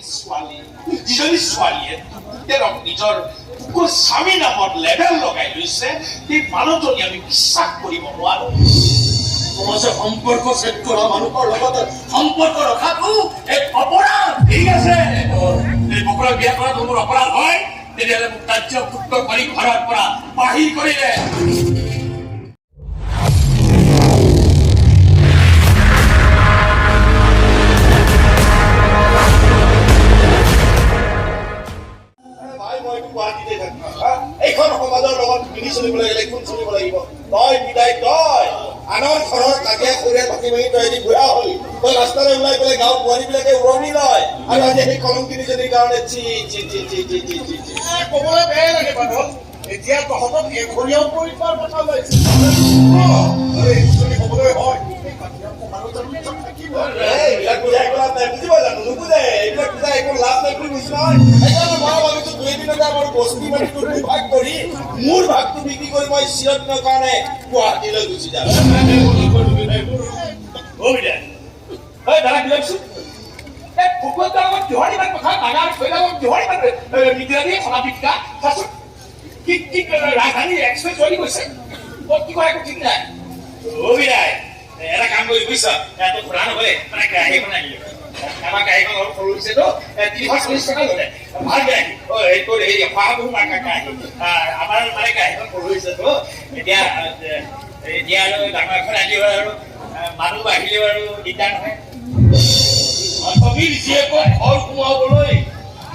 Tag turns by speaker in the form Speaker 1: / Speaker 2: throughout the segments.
Speaker 1: ছোৱালী যিজনী ছোৱালীয়ে তেওঁক নিজৰ স্বামী নামত লেবেল লগাই লৈছে সেই মানুহজনী আমি বিশ্বাস কৰিব নোৱাৰো
Speaker 2: সমাজৰ সম্পৰ্ক ছেদ কৰা মানুহৰ লগত সম্পৰ্ক ৰখাটো এক অপৰাধ
Speaker 1: ঠিক আছে এই বকুৰাক বিয়া কৰাটো মোৰ অপৰাধ হয় তেতিয়াহ'লে মোক কাৰ্য পুত্ৰ কৰি ঘৰৰ পৰা বাহিৰ কৰিলে
Speaker 2: এইখন সমাজৰ লগত মিলি চলিব লাগিলে কোন চলিব লাগিব তই বিদায় তই আনৰ ঘৰৰ কাজিয়া কৰিয়ে ভাঙি ভাঙি তই এদিন বুঢ়া হলি তই ৰাস্তালৈ ওলাই গ'লে গাঁৱৰ বোৱাৰীবিলাকে উৰণি লয় আৰু আজি সেই কলংকিনীজনীৰ কাৰণে ক'বলৈ বেয়াই লাগে বাদল এতিয়া তহঁতক এঘৰীয়াও কৰি থোৱাৰ কথা ওলাইছে হ'বলৈ হয় এইবিলাক বুজাই লাভ নাই বুজিব জানো নুবুজে এইবিলাক বুজাই একো লাভ নাই বুলি বুজি নহয় সেইকাৰণে মই ভাবিছো 2 দিনতে আমাৰ বস্তি মাটিটো দুভাগ কৰি মোৰ ভাগটো বিক্ৰী কৰি মই চিৰদিনৰ কাৰণে গুৱাহাটীলৈ গুচি যাম
Speaker 1: ৰাজধানী এক্সপ্ৰেছ চলি গৈছে কি কৰে একো ঠিক নাই এটা কাম কৰি বুজিছ তই ঘূৰা নহ'লে মানে কেৰাহীখন আনিলি আমাৰ গাড়ীখন অলপ সৰু হৈছেতো 340 টকা ল'লে ভাল কেৰাহী তোৰ হেৰি শহাবহু মাৰ্কা কেৰাহী আমাৰ মানে গাড়ীখন সৰু হৈছেতো এতিয়া আৰু ডাঙৰ এখন আনিলেও আৰু মানুহ আহিলেও আৰু দিগদাৰ নহয় জীয়েকক ঘৰ সোমাবলৈ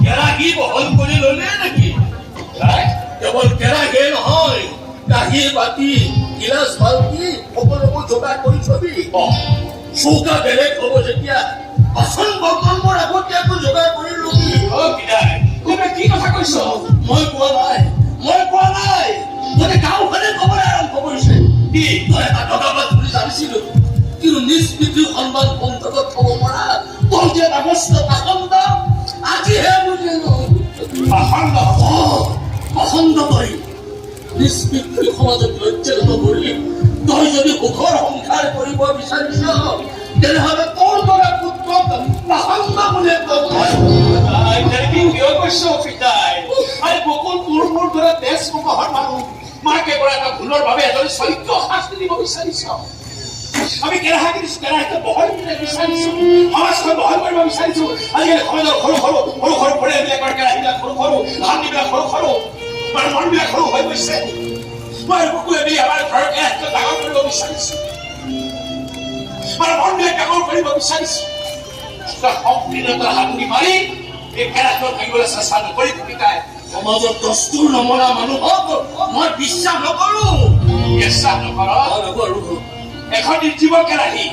Speaker 1: কেৰাহী বহল কৰি ল'লে নেকি কেৱল কেৰাহীয়ে নহয় কাঁহী বাতি গিলাচ বাল্টি সকলোবোৰ যোগাৰ কৰি থবি চৌকা বেলেগ হ'ব যেতিয়া বাচন বৰ্তনবোৰ আগতীয়াকৈ যোগাৰ কৰি ল'বি তুমি কি কথা কৈছ মই কোৱা নাই যদি গাঁওখনে ক'বলৈ আৰম্ভ কৰিছে কি তই এটা টকাবাদ বুলি জানিছিলো কিন্তু নিজ পিতৃৰ সন্মান বন্ধত থ'ব পৰা তই যে অৱস্থ পাখণ্ড আজিহে বুজিলো পাখণ্ড কৰি নিজ পিতৃ সমাজত লজ্জাগত কৰি তই যদি সুখৰ সংসাৰ কৰিব বিচাৰিছ তেনেহ'লে তোৰ দৰে পুত্ৰক পাখণ্ড বুলি কিয় কৈছ পিতাই আৰু বকুল তোৰ মোৰ দৰে দেশ মুখৰ মানুহ মাকে পৰা এটা ভুলৰ বাবে এজনী চৰিত্ৰ শাস্তি দিব বিচাৰিছ আমি কেৰাহীটো বহল কৰিব বিচাৰিছো সমাজখন বহল কৰিব বিচাৰিছো আজিকালি সমাজৰ সৰু পৰিয়ালবিলাকৰ কেৰাহীবিলাক সৰু ধানবিলাক সৰু আমাৰ মনবিলাক সৰু হৈ গৈছে মই বকুলে মিলি আমাৰ ঘৰৰ কেৰাহীটো ডাঙৰ কৰিব বিচাৰিছো আমাৰ মনবিলাক ডাঙৰ কৰিব বিচাৰিছো সম্পূৰ্ণতা হাতুৰি মাৰি এই কেৰাহীটো ভাঙিবলৈ চেষ্টা নকৰি পিতাই সমাজৰ দস্তুৰ নমনা মানুহক মই বিশ্বাস নকৰো এখন নিৰ্জীৱ কেৰাহী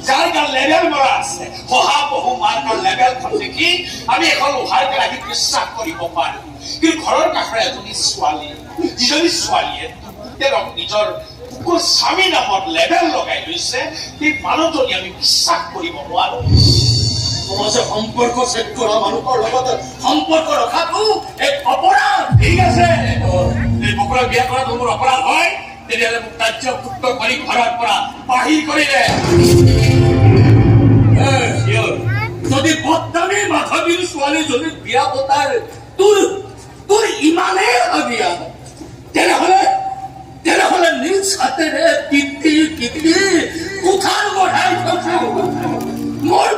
Speaker 1: যাৰ গান লেবেল মৰা আছে শহাবহু মাৰ্কৰ লেবেলখন দেখি আমি এখন লোহাৰ কেৰাহীক বিশ্বাস কৰিব পাৰো কিন্তু ঘৰৰ কাষৰে এজনী ছোৱালী যিজনী ছোৱালীয়ে তেওঁক নিজৰ স্বামী নামত লেবেল লগাই লৈছে সেই মানুহজনী আমি বিশ্বাস কৰিব নোৱাৰো সমাজৰ সম্পৰ্ক ছেদ কৰা মানুহৰ লগত সম্পৰ্ক ৰখাটো এক অপৰাধ ঠিক আছে এই বকুৰাক বিয়া কৰাটো মোৰ অপৰাধ হয় তেতিয়াহ'লে মোক কাৰ্য পুত্ৰ কৰি ঘৰৰ পৰা বাহিৰ কৰিলে যদি বদনামী মাধৱীৰ ছোৱালীজনীক বিয়া পতাৰ তোৰ ইমানেই হাবিয়া তেনেহ'লে নিজ হাতেৰে পিতৃ কোঠাৰ বঢ়াই থৈছো মোৰ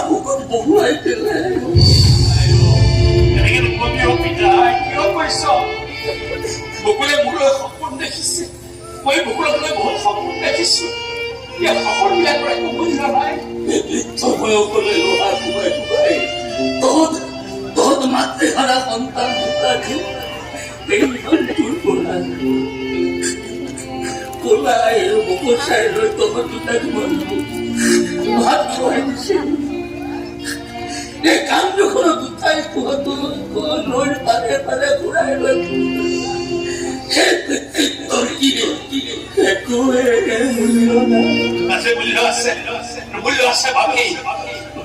Speaker 1: বুকুত বহুৱাই দিলে এনেকে কিয় কৈছ বকুলে মোলৈ সপোন দেখিছে মই বকুললৈ বহুত সপোন দেখিছো ইয়াৰ সপোনবিলাকৰ একো মূল্য নাই বয়সলৈ লোহা কোবাই তহঁত মাতৃহাৰা সন্তান দুটাকে কোলাই বকুল চাই লৈ তহঁত দুটাক ভাত খুৱাই দিছে এই কাম দুখনত উঠাই নৈৰ পাৰে পাৰে ঘূৰাই লৈ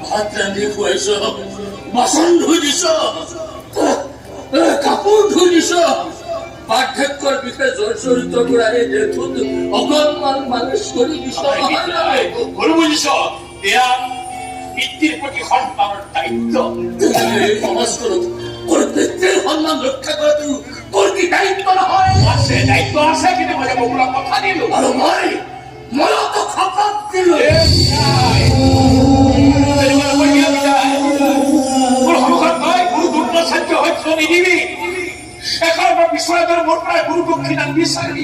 Speaker 1: ভাত ৰান্ধি খুৱাইছ বাচন ধুই দিছ কাপোৰ ধুই দিছ বাৰ্ধক্যৰ বিষয়ে জৰ্জৰিত কৰা এই দেহটোত অকণমান মালিচ কৰি দিছ বুজিছ পিতৃৰ প্ৰতি সন্তানৰ দায়িত্ব।
Speaker 3: সমাজখনত মোৰ পিতৃৰ সন্মান ৰক্ষা কৰাটো তোৰ কি দায়িত্ব নহয়?
Speaker 1: আছে, দায়িত্ব আছে, কিন্তু মই বকুলক কথা দিলো।
Speaker 3: আৰু ময়ো তোক শপত দিলো।
Speaker 1: মোৰ সন্মুখত তই গুৰু দুৰ্নচাৰ্য সহ্য নিদিবি। এষাৰ পৰা বিচৰাটোৰ মোৰ পৰাই গুৰু দক্ষিণা বিচাৰি।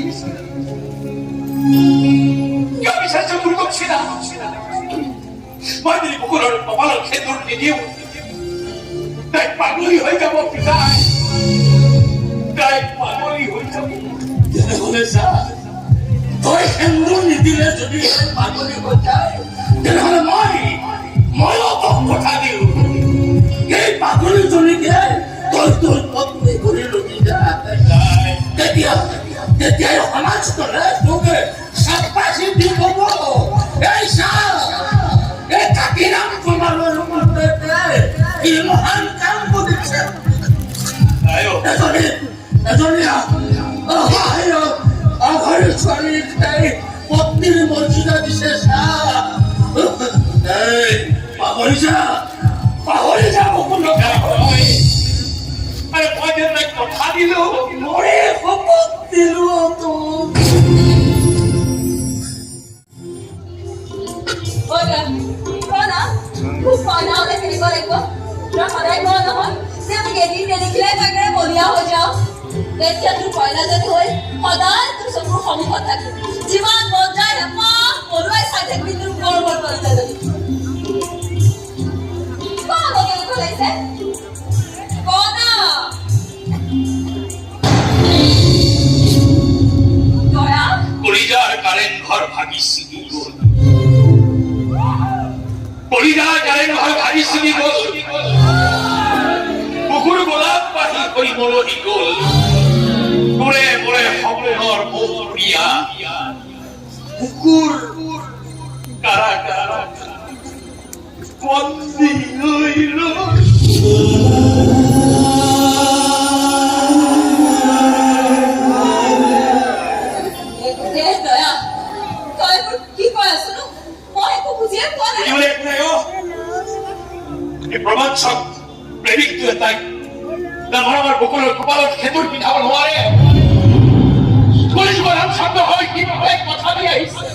Speaker 1: কিয় বিচাৰিছ গুৰু দক্ষিণা? মই যদি বকুলৰ কপালৰ সেন্দুৰ নিদিওঁ, তাই পাগলী হৈ যাব পিতাই। তাই পাগলী হৈ যাব।
Speaker 3: তেনেহলে যা, তই সেন্দুৰ নিদিলে যদি পাগলী হৈ যায়, তেনেহলে ময়ো তোক কথা দিলো। এই পাগলীজনীকে তই তোৰ পত্নী কৰি লবি যা। তেতিয়াই সমাজখনে তোকে চাপাচি দি কব, এই চা, এই কাকিৰাম কুমাৰৰ কি মহান কাম কৰিছে। এজনী আঘাৰী ছোৱালীক তাই পত্নীৰ মৰ্যাদা দিছে চা। পাহৰি যা বকুলক।
Speaker 1: আৰে মই যে তাইক কথা দিলো,
Speaker 3: মৰে শপত দিলো তোক।
Speaker 4: যিমান মন যায় এপাহ পৰুৱাই চাই থাকিবি তোৰ গৰ্বৰ কৰি যায়। লাগিছে
Speaker 1: কলিজাৰ কাৰেণ্ট ঘৰ ভাগি ছিগি গল। কলিজাৰ কাৰেণ্ট ঘৰ ভাগি ছিগি গল। বুকুৰ গোলাপ পাহি কৰি মৰহি গল। মোৰে মোৰে সপোনৰ মৌৰিয়া বুকুৰ কাৰাগাৰ বন্দী হৈ ৰল।
Speaker 4: কি কৈ আছো ন? মই একো বুজিয়ে পোৱা নাই।
Speaker 1: প্ৰমাণচক প্ৰেমিকটোৱে তাইক আমাৰ বকুলৰ কপালত সেতুৰ পিন্ধাব নোৱাৰে। শব্দ হয় কি কথা দি আহিছে।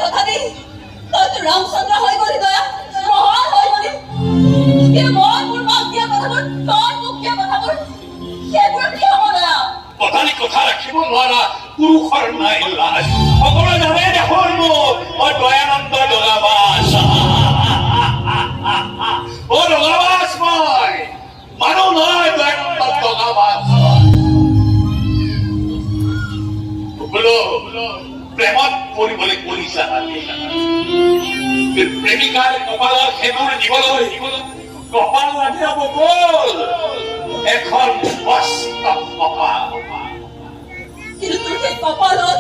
Speaker 4: কথা দি তই তো ৰামচন্দ্ৰ হৈ গলি দয়া, মহান হৈ গলি। মই মোৰ মাক দিয়া কথাবোৰ, তই মোক দিয়া কথাবোৰ, সেইবোৰ কি হ'ব দয়া?
Speaker 1: কথালি কথা ৰাখিব নোৱাৰা পুৰুষৰ নাই লাজ। সকলোৱে জানে দেখোন মোক মই দয়ানন্দ দগাবাজ। দগাবাজ মই মানুহ নহয়, দয়ানন্দ দগাবাজ। প্ৰেমত পৰিবলৈ কলিজা প্ৰেমিকাৰ কপালৰ সেন্দুৰ দিবলৈ কপাল লাগি বকুল এখন মস্ত কপাল।
Speaker 4: কিন্তু তোৰ সেই কপালত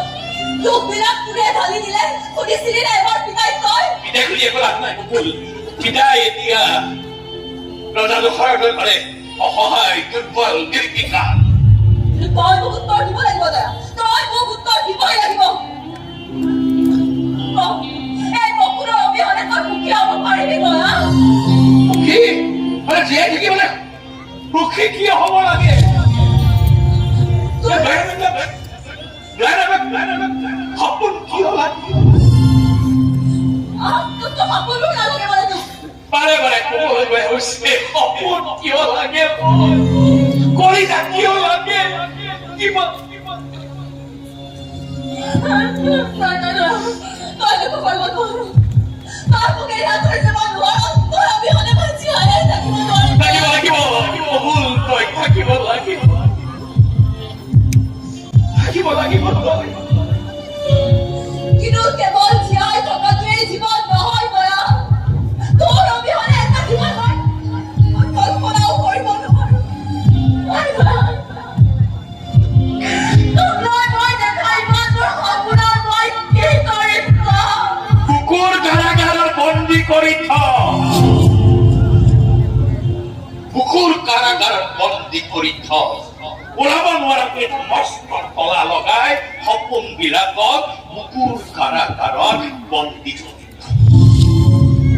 Speaker 4: দুখবিলাক তোৰে ঢালি দিলে। সুধিছিলি নে এবাৰ পিতাই তই?
Speaker 1: পিতাই খুলি একো লাভ নাই বকুল। পিতাই এতিয়া ৰজাজখৰ কৰে অসহায় দুৰ্বল কীৰ্তিকাৰ।
Speaker 4: তই মোক উত্তৰ দিব লাগিব দয়া, তই মোক উত্তৰ দিবই লাগিব। এই বকুলৰ অবিহনে তই সুখী হ'ব পাৰিবি দয়া?
Speaker 1: সুখী মানে জীয়াই থাকিবলৈ সুখী কি হ'ব লাগে? সপোন কিয় লাগে?
Speaker 4: সপোনো নালাগে মানে তোক।
Speaker 1: বাৰে বাৰে ক'বলৈ গৈ হৈছে সপোন কিয় লাগে, কলিজা কিয় লাগে, কিমান
Speaker 4: তই একো কৰিব নোৱাৰো। তই মোক এই ৰাত্ৰি যাব নোৱাৰো। তোৰ অবিহনে মই জীয়াই থাকিব নোৱাৰিম।
Speaker 1: লাগিব ভুল তই থাকিব লাগিব
Speaker 4: কিন্তু কেৱল জীয়াই থকাটোৱেই জীৱন নহয় দয়া। তোৰ অবিহনে এটা জীৱন মই কল্পনাও কৰিব নোৱাৰো। তোক লৈ মই দেখা ইমান মোৰ সপোনৰ মই কি কৰিম কওঁ?
Speaker 1: কুকুৰ কাৰাগাৰৰ বন্দী কৰি বুকুৰ কাৰাগাৰত বন্দী কৰি ওলাব নোৱাৰাকৈ মস্ত তলা লগাই সপোন বিলাকক বুকুৰ কাৰাগাৰত বন্দী কৰি